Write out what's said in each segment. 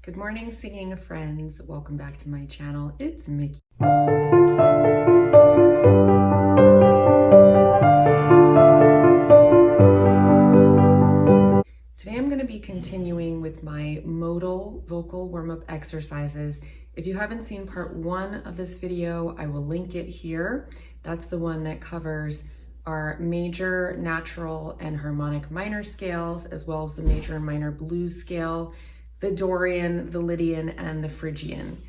Good morning, singing friends. Welcome back to my channel. It's Mickey. Today I'm going to be continuing with my modal vocal warm-up exercises. If you haven't seen part 1 of this video, I will link it here. That's the one that covers our major, natural, and harmonic minor scales, as well as the major and minor blues scale, the Dorian, the Lydian, and the Phrygian.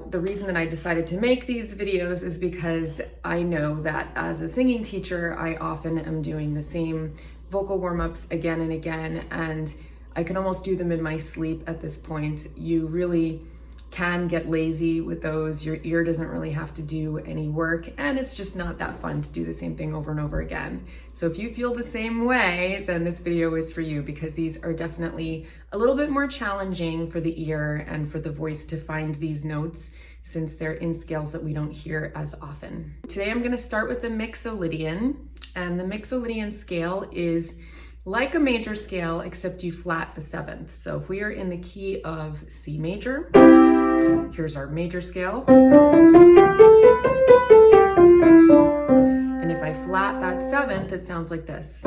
The reason that I decided to make these videos is because I know that as a singing teacher, I often am doing the same vocal warm-ups again and again, and I can almost do them in my sleep at this point. You really can get lazy with those. Your ear doesn't really have to do any work, and it's just not that fun to do the same thing over and over again. So if you feel the same way, then this video is for you, because these are definitely a little bit more challenging for the ear and for the voice to find these notes, since they're in scales that we don't hear as often. Today I'm going to start with the MixoLydian, and the MixoLydian scale is like a major scale, except you flat the 7th. So if we are in the key of C major, here's our major scale. And if I flat that 7th, it sounds like this.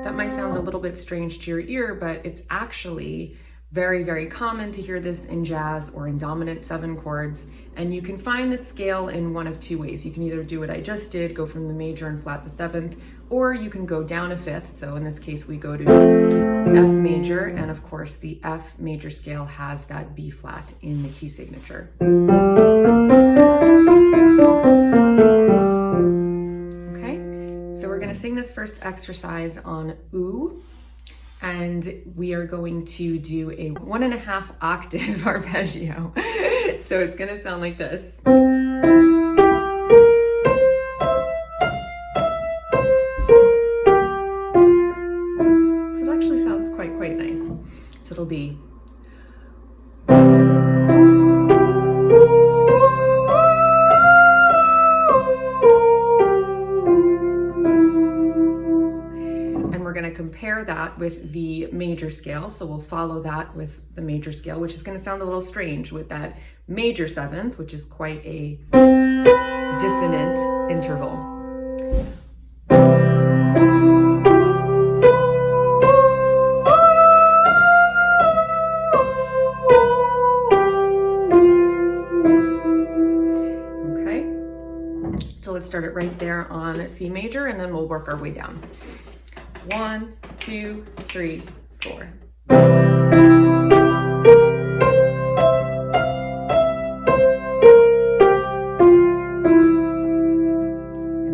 That might sound a little bit strange to your ear, but it's actually very, very common to hear this in jazz or in dominant 7 chords. And you can find the scale in one of 2 ways. You can either do what I just did, go from the major and flat the 7th, or you can go down a 5th. So in this case, we go to F major, and of course the F major scale has that B flat in the key signature. Okay, so we're gonna sing this first exercise on oo, and we are going to do a 1.5 octave arpeggio. So it's gonna sound like this. So it actually sounds quite nice. So it'll be compare that with the major scale. So we'll follow that with the major scale, which is going to sound a little strange with that major 7th, which is quite a dissonant interval. Okay, so let's start it right there on C major, and then we'll work our way down. 1, 2, 3, 4. And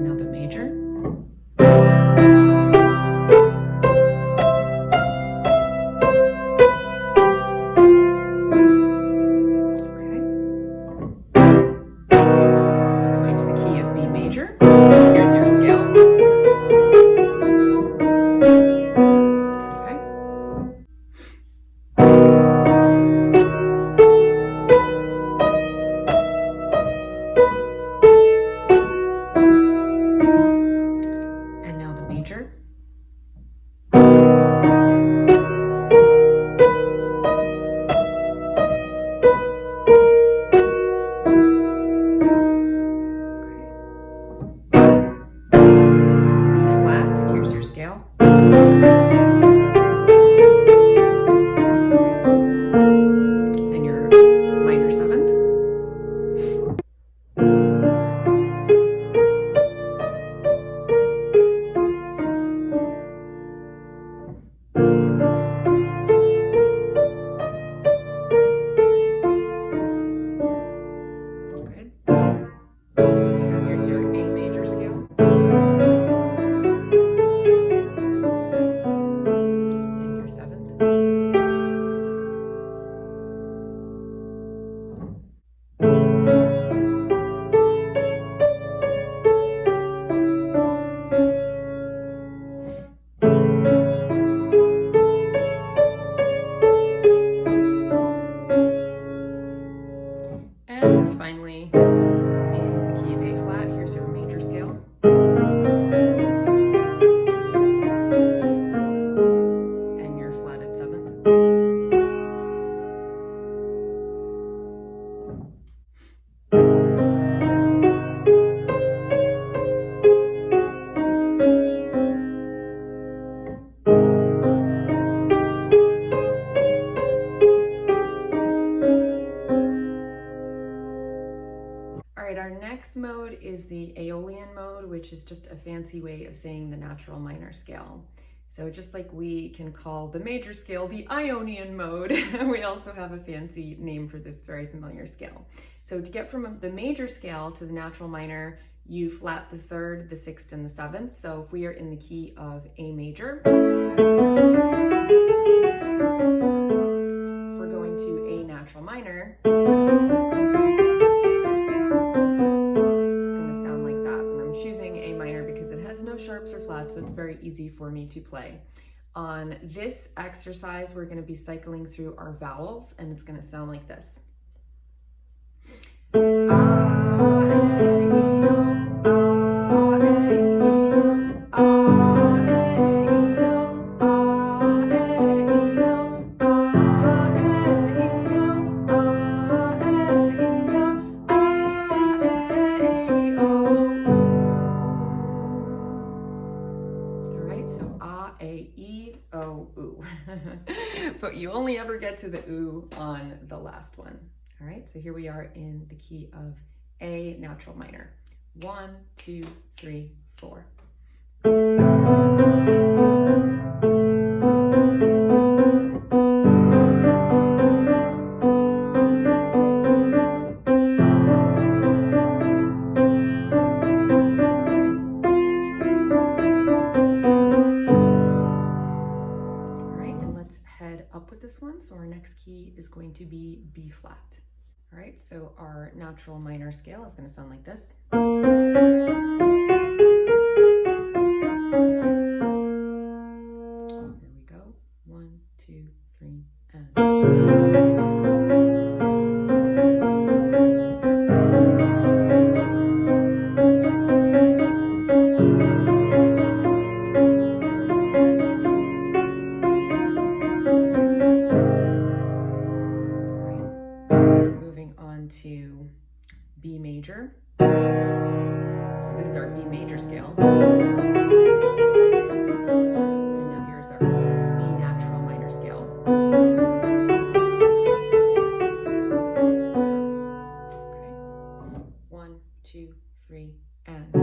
now the major. Okay. Going to the key of B major. Here's your scale. is the Aolian mode, which is just a fancy way of saying the natural minor scale. So just like we can call the major scale the Ionian mode, we also have a fancy name for this very familiar scale. So to get from the major scale to the natural minor, you flat the third, the sixth, and the seventh. So if we are in the key of A major, if we're going to A natural minor, it's going to sound like that. And I'm choosing A minor because it has no sharps or flats, so it's very easy for me to play. On this exercise, we're going to be cycling through our vowels, and it's going to sound like this. But you only ever get to the oo on the last one. All right, so here we are in the key of A natural minor. 1, 2, 3, 4. This one, so our next key is going to be B flat. All right, so our natural minor scale is going to sound like this. Here we go. 1, 2, 3, and. To B major. So this is our B major scale. And now here's our B natural minor scale. Okay. 1, 2, 3, and.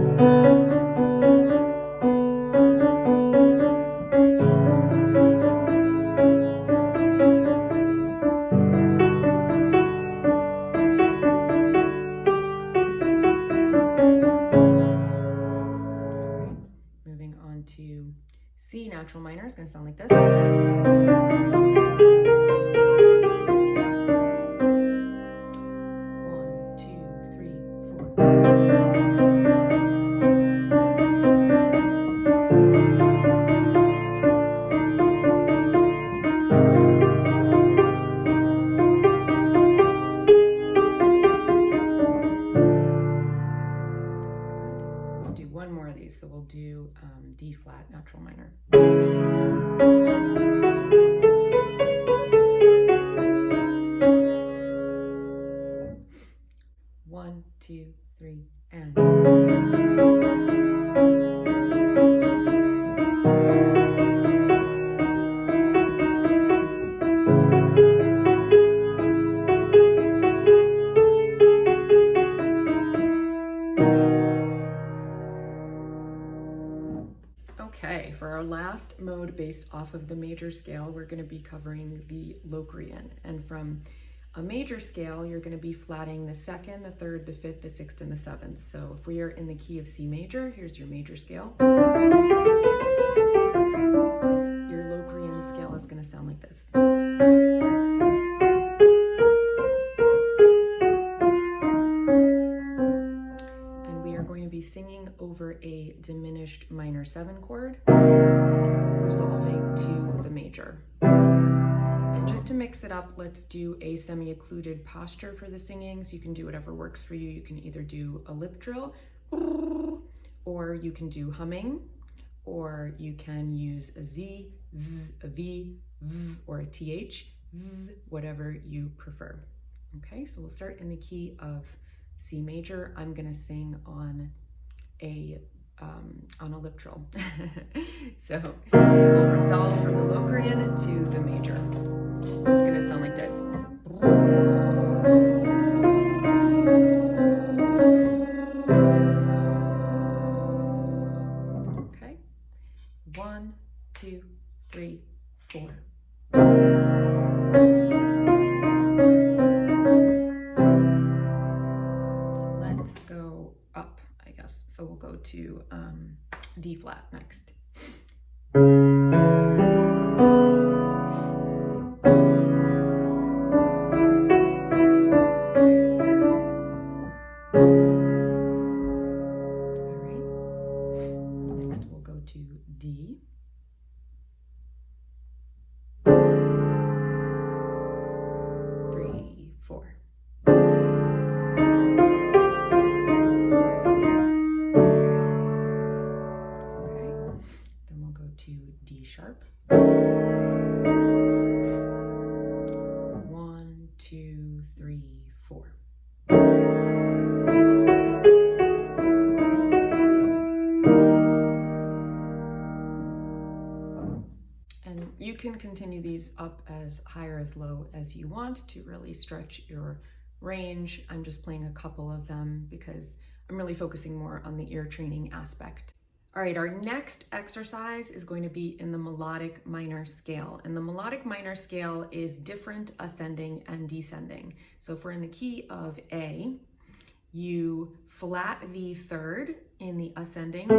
To C natural minor is going to sound like this. 1, 2, 3, 4. Let's do one more of these. So we'll do D flat natural minor. 1, 2, 3, and. Okay, for our last mode based off of the major scale, we're going to be covering the Locrian. And from a major scale, you're going to be flatting the second, the third, the fifth, the sixth, and the seventh. So if we are in the key of C major, here's your major scale. Your Locrian scale is going to sound like this. Singing over a diminished minor 7 chord, resolving to the major. And just to mix it up, let's do a semi-occluded posture for the singing. So you can do whatever works for you. You can either do a lip trill, or you can do humming, or you can use a Z, Z, a V, V, or a TH, V, whatever you prefer. Okay, so we'll start in the key of C major. I'm gonna sing on a lip trill. So we'll resolve from the Locrian to the major. So it's gonna sound like this. 2, 3, 4. Let's go up, I guess. So we'll go to D flat next. D. 3, 4. Okay, then we'll go to D sharp. 1, 2, 3, 4. You can continue these up as high or as low as you want to really stretch your range. I'm just playing a couple of them because I'm really focusing more on the ear training aspect. All right, our next exercise is going to be in the melodic minor scale. And the melodic minor scale is different ascending and descending. So if we're in the key of A, you flat the third in the ascending,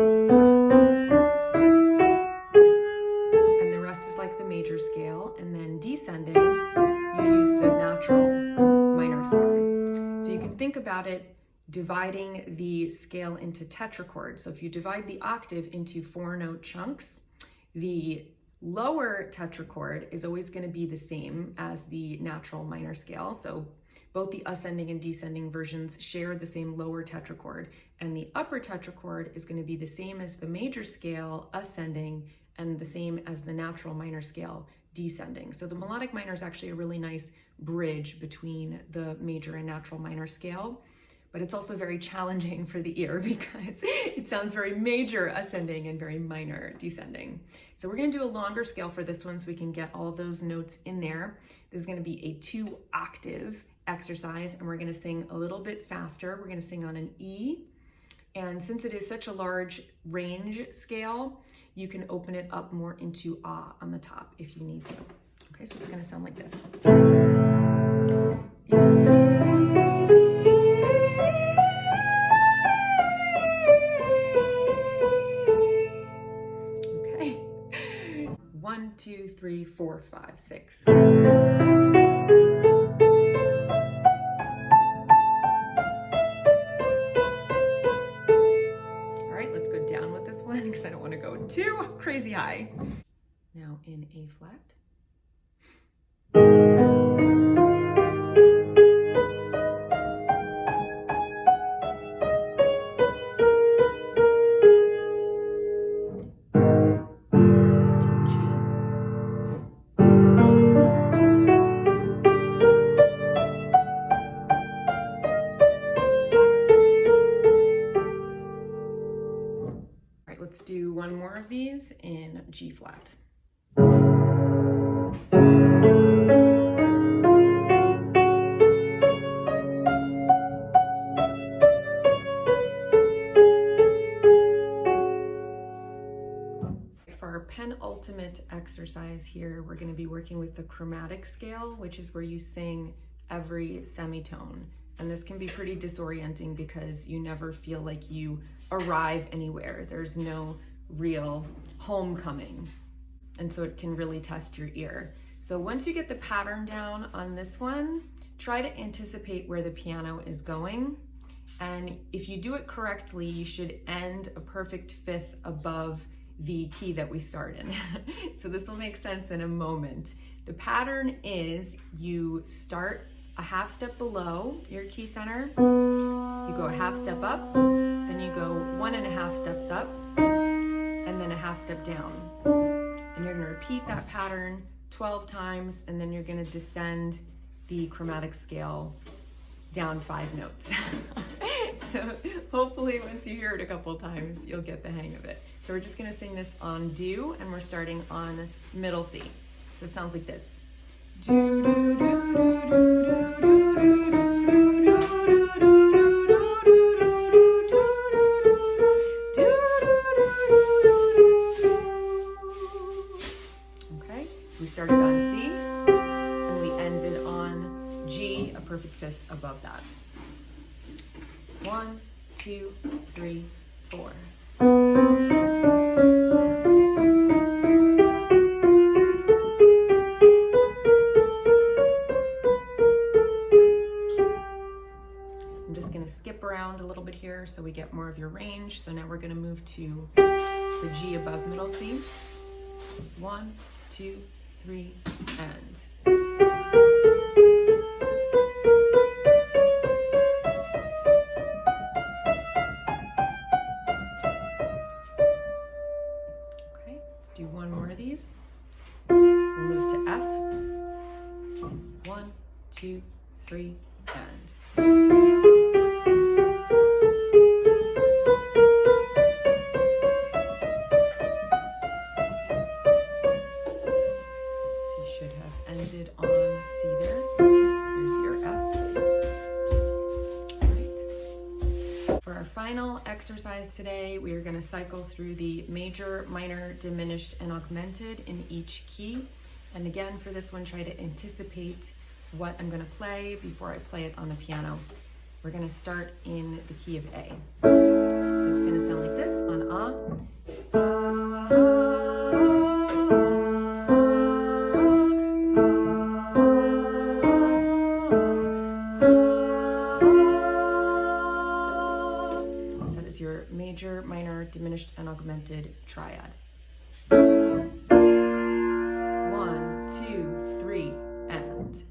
is like the major scale, and then descending, you use the natural minor form. So you can think about it dividing the scale into tetrachords. So if you divide the octave into 4-note chunks, the lower tetrachord is always going to be the same as the natural minor scale. So both the ascending and descending versions share the same lower tetrachord, and the upper tetrachord is going to be the same as the major scale ascending and the same as the natural minor scale descending. So the melodic minor is actually a really nice bridge between the major and natural minor scale, but it's also very challenging for the ear because it sounds very major ascending and very minor descending. So we're gonna do a longer scale for this one so we can get all those notes in there. This is gonna be a 2-octave exercise, and we're gonna sing a little bit faster. We're gonna sing on an E. And since it is such a large range scale, you can open it up more into ah on the top if you need to. Okay, so it's gonna sound like this. Okay. 1, 2, 3, 4, 5, 6. Because I don't want to go too crazy high. Now in A flat. In G. Let's do one more of these in G flat. For our penultimate exercise here, we're going to be working with the chromatic scale, which is where you sing every semitone. And this can be pretty disorienting because you never feel like you arrive anywhere. There's no real homecoming. And so it can really test your ear. So once you get the pattern down on this one, try to anticipate where the piano is going. And if you do it correctly, you should end a perfect fifth above the key that we start in. So this will make sense in a moment. The pattern is you start a half step below your key center, you go a half step up, then you go 1.5 steps up, and then a half step down. And you're gonna repeat that pattern 12 times, and then you're gonna descend the chromatic scale down 5 notes. So hopefully once you hear it a couple times, you'll get the hang of it. So we're just gonna sing this on do, and we're starting on middle C. So it sounds like this. Do, do, do, do, do, do, do. So we started on C, and we ended on G, a perfect fifth above that. 1, 2, 3, 4. I'm just going to skip around a little bit here so we get more of your range. So now we're going to move to the G above middle C. 1, 2, 3, and. Okay, let's do one more of these. We'll move to F. 1, 2, 3, and. Should have ended on C there. Here's your F. Right. For our final exercise today, we are going to cycle through the major, minor, diminished, and augmented in each key. And again, for this one, try to anticipate what I'm going to play before I play it on the piano. We're going to start in the key of A. So it's going to sound like this on A. Your major, minor, diminished, and augmented triad. 1, 2, 3, and.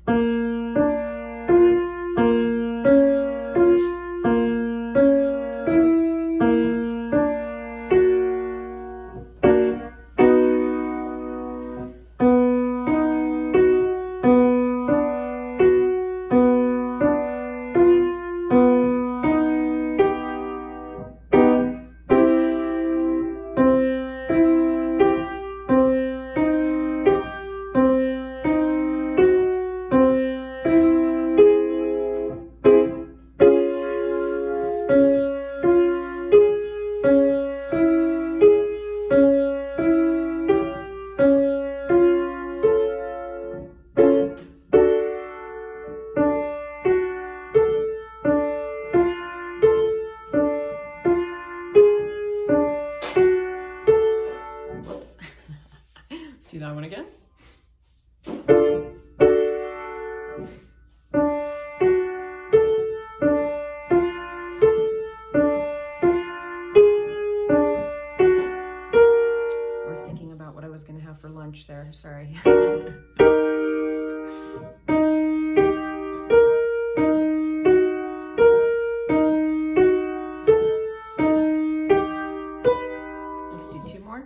Do that one again. I was thinking about what I was going to have for lunch there. Sorry. Let's do two more.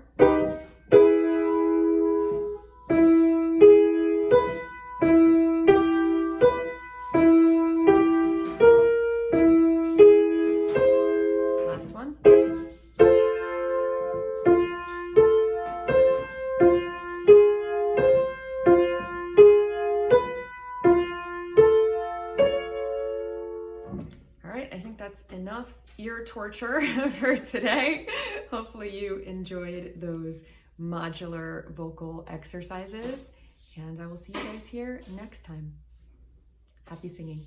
That's enough ear torture for today. Hopefully you enjoyed those modular vocal exercises, and I will see you guys here next time. Happy singing.